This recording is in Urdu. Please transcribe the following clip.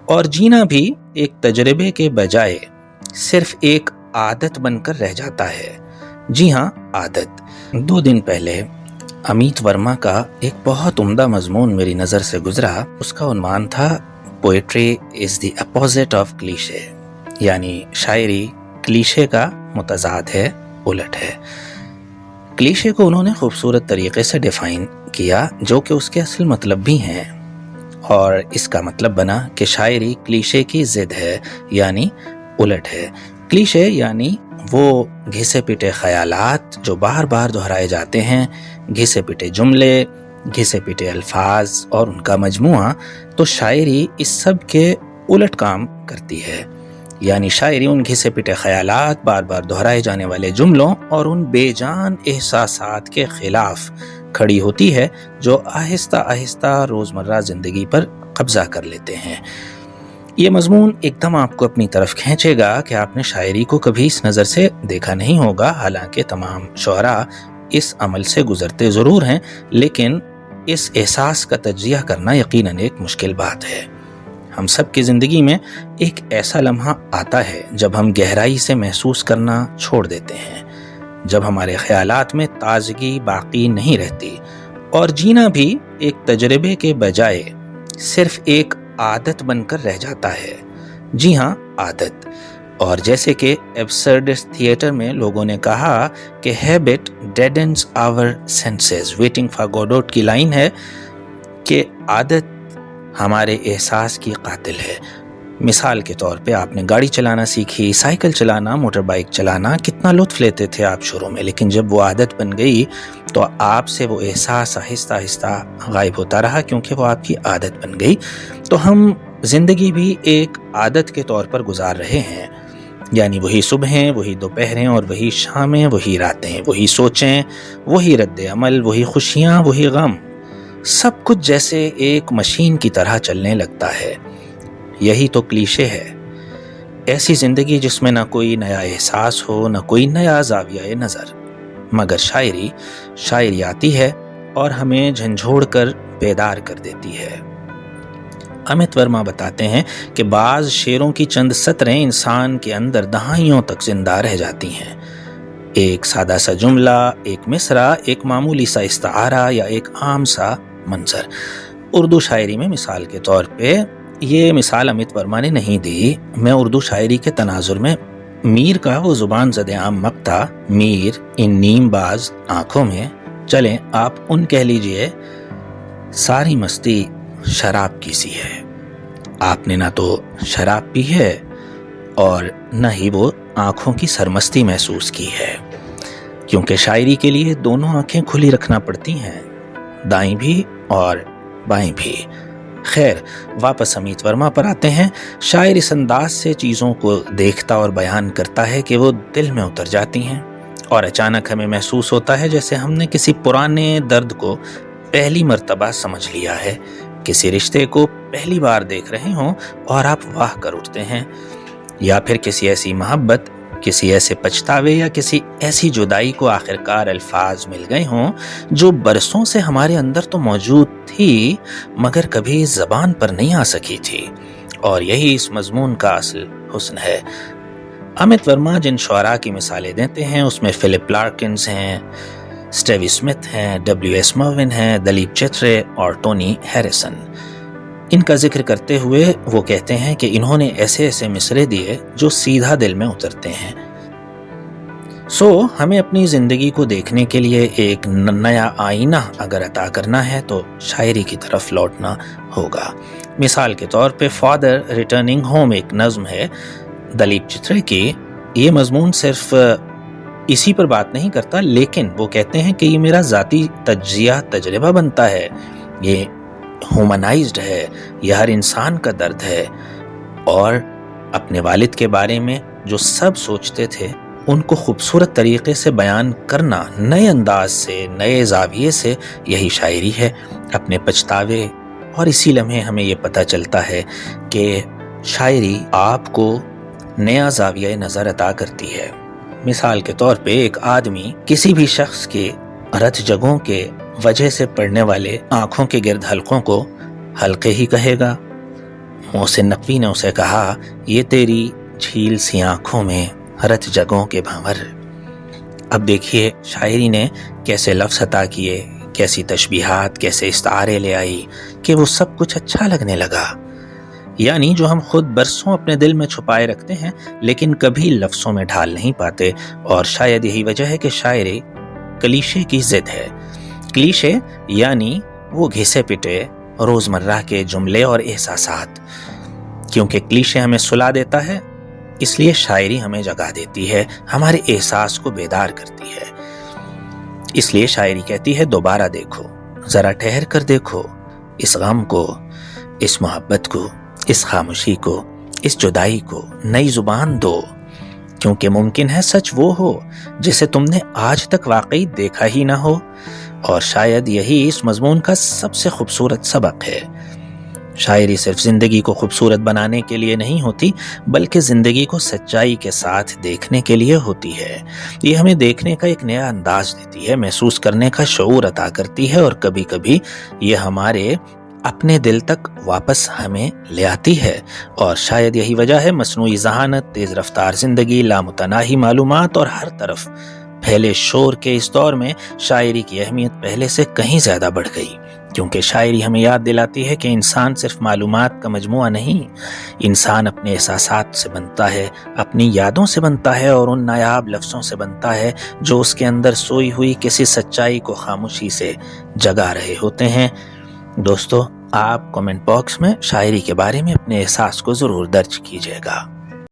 اور جینا بھی ایک تجربے کے بجائے صرف ایک عادت بن کر رہ جاتا ہے۔ جی ہاں، عادت۔ 2 دن پہلے امیت ورما کا ایک بہت عمدہ مضمون میری نظر سے گزرا۔ اس کا عنوان تھا poetry is the opposite of cliché, یعنی شاعری کلیشے کا متضاد ہے، الٹ ہے۔ کلیشے کو انہوں نے خوبصورت طریقے سے ڈیفائن کیا، جو کہ اس کے اصل مطلب بھی ہیں، اور اس کا مطلب بنا کہ شاعری کلیشے کی ضد ہے، یعنی الٹ ہے۔ کلیشے یعنی وہ گھسے پٹے خیالات جو بار بار دہرائے جاتے ہیں، گھسے پٹے جملے، گھسے پٹے الفاظ اور ان کا مجموعہ۔ تو شاعری اس سب کے الٹ کام کرتی ہے، یعنی شاعری ان گھسے پٹے خیالات، بار بار دہرائے جانے والے جملوں اور ان بے جان احساسات کے خلاف کھڑی ہوتی ہے جو آہستہ آہستہ روزمرہ زندگی پر قبضہ کر لیتے ہیں۔ یہ مضمون ایک دم آپ کو اپنی طرف کھینچے گا کہ آپ نے شاعری کو کبھی اس نظر سے دیکھا نہیں ہوگا، حالانکہ تمام شعراء اس عمل سے گزرتے ضرور ہیں، لیکن اس احساس کا تجزیہ کرنا یقیناً ایک مشکل بات ہے۔ ہم سب کی زندگی میں ایک ایسا لمحہ آتا ہے جب ہم گہرائی سے محسوس کرنا چھوڑ دیتے ہیں، جب ہمارے خیالات میں تازگی باقی نہیں رہتی، اور جینا بھی ایک تجربے کے بجائے صرف ایک عادت بن کر رہ جاتا ہے۔ جی ہاں، عادت۔ اور جیسے کہ ایبسرڈسٹ تھیٹر میں لوگوں نے کہا کہ habit deadens our senses, waiting for Godot کی لائن ہے کہ عادت ہمارے احساس کی قاتل ہے۔ مثال کے طور پہ آپ نے گاڑی چلانا سیکھی، سائیکل چلانا، موٹر بائک چلانا، کتنا لطف لیتے تھے آپ شروع میں، لیکن جب وہ عادت بن گئی تو آپ سے وہ احساس آہستہ آہستہ غائب ہوتا رہا، کیونکہ وہ آپ کی عادت بن گئی۔ تو ہم زندگی بھی ایک عادت کے طور پر گزار رہے ہیں، یعنی وہی صبحیں، وہی دوپہریں اور وہی شامیں، وہی راتیں، وہی سوچیں، وہی رد عمل، وہی خوشیاں، وہی غم، سب کچھ جیسے ایک مشین کی طرح چلنے لگتا ہے۔ یہی تو کلیشے ہے، ایسی زندگی جس میں نہ کوئی نیا احساس ہو، نہ کوئی نیا زاویہ نظر۔ مگر شاعری آتی ہے اور ہمیں جھنجھوڑ کر بیدار کر دیتی ہے۔ امیت ورما بتاتے ہیں کہ بعض شعروں کی چند سطریں انسان کے اندر دہائیوں تک زندہ رہ جاتی ہیں۔ ایک سادہ سا جملہ، ایک مصرع، ایک معمولی سا استعارہ یا ایک عام سا منظر۔ اردو شاعری میں مثال کے طور پہ، یہ مثال امیت ورما نے نہیں دی، میں اردو شاعری کے تناظر میں میر کا وہ زبان زد عام مقطع، میر ان نیم باز آنکھوں میں، چلیں آپ ان کہہ لیجئے، ساری مستی شراب کی سی ہے۔ آپ نے نہ تو شراب پی ہے اور نہ ہی وہ آنکھوں کی سرمستی محسوس کی ہے، کیونکہ شاعری کے لیے دونوں آنکھیں کھلی رکھنا پڑتی ہیں، دائیں بھی اور بائیں بھی۔ خیر، واپس امیت ورما پر آتے ہیں۔ شاعر اس انداز سے چیزوں کو دیکھتا اور بیان کرتا ہے کہ وہ دل میں اتر جاتی ہیں، اور اچانک ہمیں محسوس ہوتا ہے جیسے ہم نے کسی پرانے درد کو پہلی مرتبہ سمجھ لیا ہے، کسی رشتے کو پہلی بار دیکھ رہے ہوں اور آپ واہ کر اٹھتے ہیں، یا پھر کسی ایسی محبت، کسی ایسے پچھتاوے یا کسی ایسی جدائی کو آخرکار الفاظ مل گئے ہوں جو برسوں سے ہمارے اندر تو موجود تھی مگر کبھی زبان پر نہیں آ سکی تھی، اور یہی اس مضمون کا اصل حسن ہے۔ امیت ورما جن شعراء کی مثالیں دیتے ہیں اس میں فلپ لارکنز ہیں، سٹیوی اسمتھ ہیں، ڈبلیو ایس مرون ہیں، دلیپ چترے اور ٹونی ہیریسن۔ ان کا ذکر کرتے ہوئے وہ کہتے ہیں کہ انہوں نے ایسے ایسے مصرعے دیے جو سیدھا دل میں اترتے ہیں۔ ہمیں اپنی زندگی کو دیکھنے کے لیے ایک نیا آئینہ اگر عطا کرنا ہے تو شاعری کی طرف لوٹنا ہوگا۔ مثال کے طور پہ فادر ریٹرننگ ہوم ایک نظم ہے دلیپ چترے کی۔ یہ مضمون صرف اسی پر بات نہیں کرتا، لیکن وہ کہتے ہیں کہ یہ میرا ذاتی تجزیہ تجربہ بنتا ہے، یہ ہیومنائزڈ ہے، یہ ہر انسان کا درد ہے، اور اپنے والد کے بارے میں جو سب سوچتے تھے ان کو خوبصورت طریقے سے بیان کرنا، نئے انداز سے، نئے زاویے سے، یہی شاعری ہے۔ اپنے پچھتاوے، اور اسی لمحے ہمیں یہ پتہ چلتا ہے کہ شاعری آپ کو نیا زاویہ نظر عطا کرتی ہے۔ مثال کے طور پہ ایک آدمی کسی بھی شخص کے رت جگہوں کے وجہ سے پڑنے والے آنکھوں کے گرد حلقوں کو حلقے ہی کہے گا، محسن نقوی نے اسے کہا، یہ تیری جھیل سی آنکھوں میں رت جگوں کے بھنور۔ اب دیکھیے شاعری نے کیسے لفظ عطا کیے، کیسی تشبیہات، کیسے استعارے لے آئی کہ وہ سب کچھ اچھا لگنے لگا۔ یعنی جو ہم خود برسوں اپنے دل میں چھپائے رکھتے ہیں لیکن کبھی لفظوں میں ڈھال نہیں پاتے، اور شاید یہی وجہ ہے کہ شاعری کلیشے کی ضد ہے۔ کلیشے یعنی وہ گھسے پٹے روزمرہ کے جملے اور احساسات۔ کیونکہ کلیشے ہمیں سلا دیتا ہے، اس لیے شاعری ہمیں جگا دیتی ہے، ہمارے احساس کو بیدار کرتی ہے۔ اس لیے شاعری کہتی ہے، دوبارہ دیکھو، ذرا ٹھہر کر دیکھو اس غم کو، اس محبت کو، اس خاموشی کو، اس جدائی کو نئی زبان دو، کیونکہ ممکن ہے سچ وہ ہو جسے تم نے آج تک واقعی دیکھا ہی نہ ہو۔ اور شاید یہی اس مضمون کا سب سے خوبصورت سبق ہے۔ شاعری صرف زندگی کو خوبصورت بنانے کے لیے نہیں ہوتی، بلکہ زندگی کو سچائی کے ساتھ دیکھنے کے لیے ہوتی ہے۔ یہ ہمیں دیکھنے کا ایک نیا انداز دیتی ہے، محسوس کرنے کا شعور عطا کرتی ہے، اور کبھی کبھی یہ ہمارے اپنے دل تک واپس ہمیں لے آتی ہے۔ اور شاید یہی وجہ ہے مصنوعی ذہانت، تیز رفتار زندگی، لامتناہی معلومات اور ہر طرف پھیلے شور کے اس دور میں شاعری کی اہمیت پہلے سے کہیں زیادہ بڑھ گئی، کیونکہ شاعری ہمیں یاد دلاتی ہے کہ انسان صرف معلومات کا مجموعہ نہیں، انسان اپنے احساسات سے بنتا ہے، اپنی یادوں سے بنتا ہے، اور ان نایاب لفظوں سے بنتا ہے جو اس کے اندر سوئی ہوئی کسی سچائی کو خاموشی سے جگا رہے ہوتے ہیں۔ دوستو، آپ کمنٹ باکس میں شاعری کے بارے میں اپنے احساس کو ضرور درج کیجیے گا۔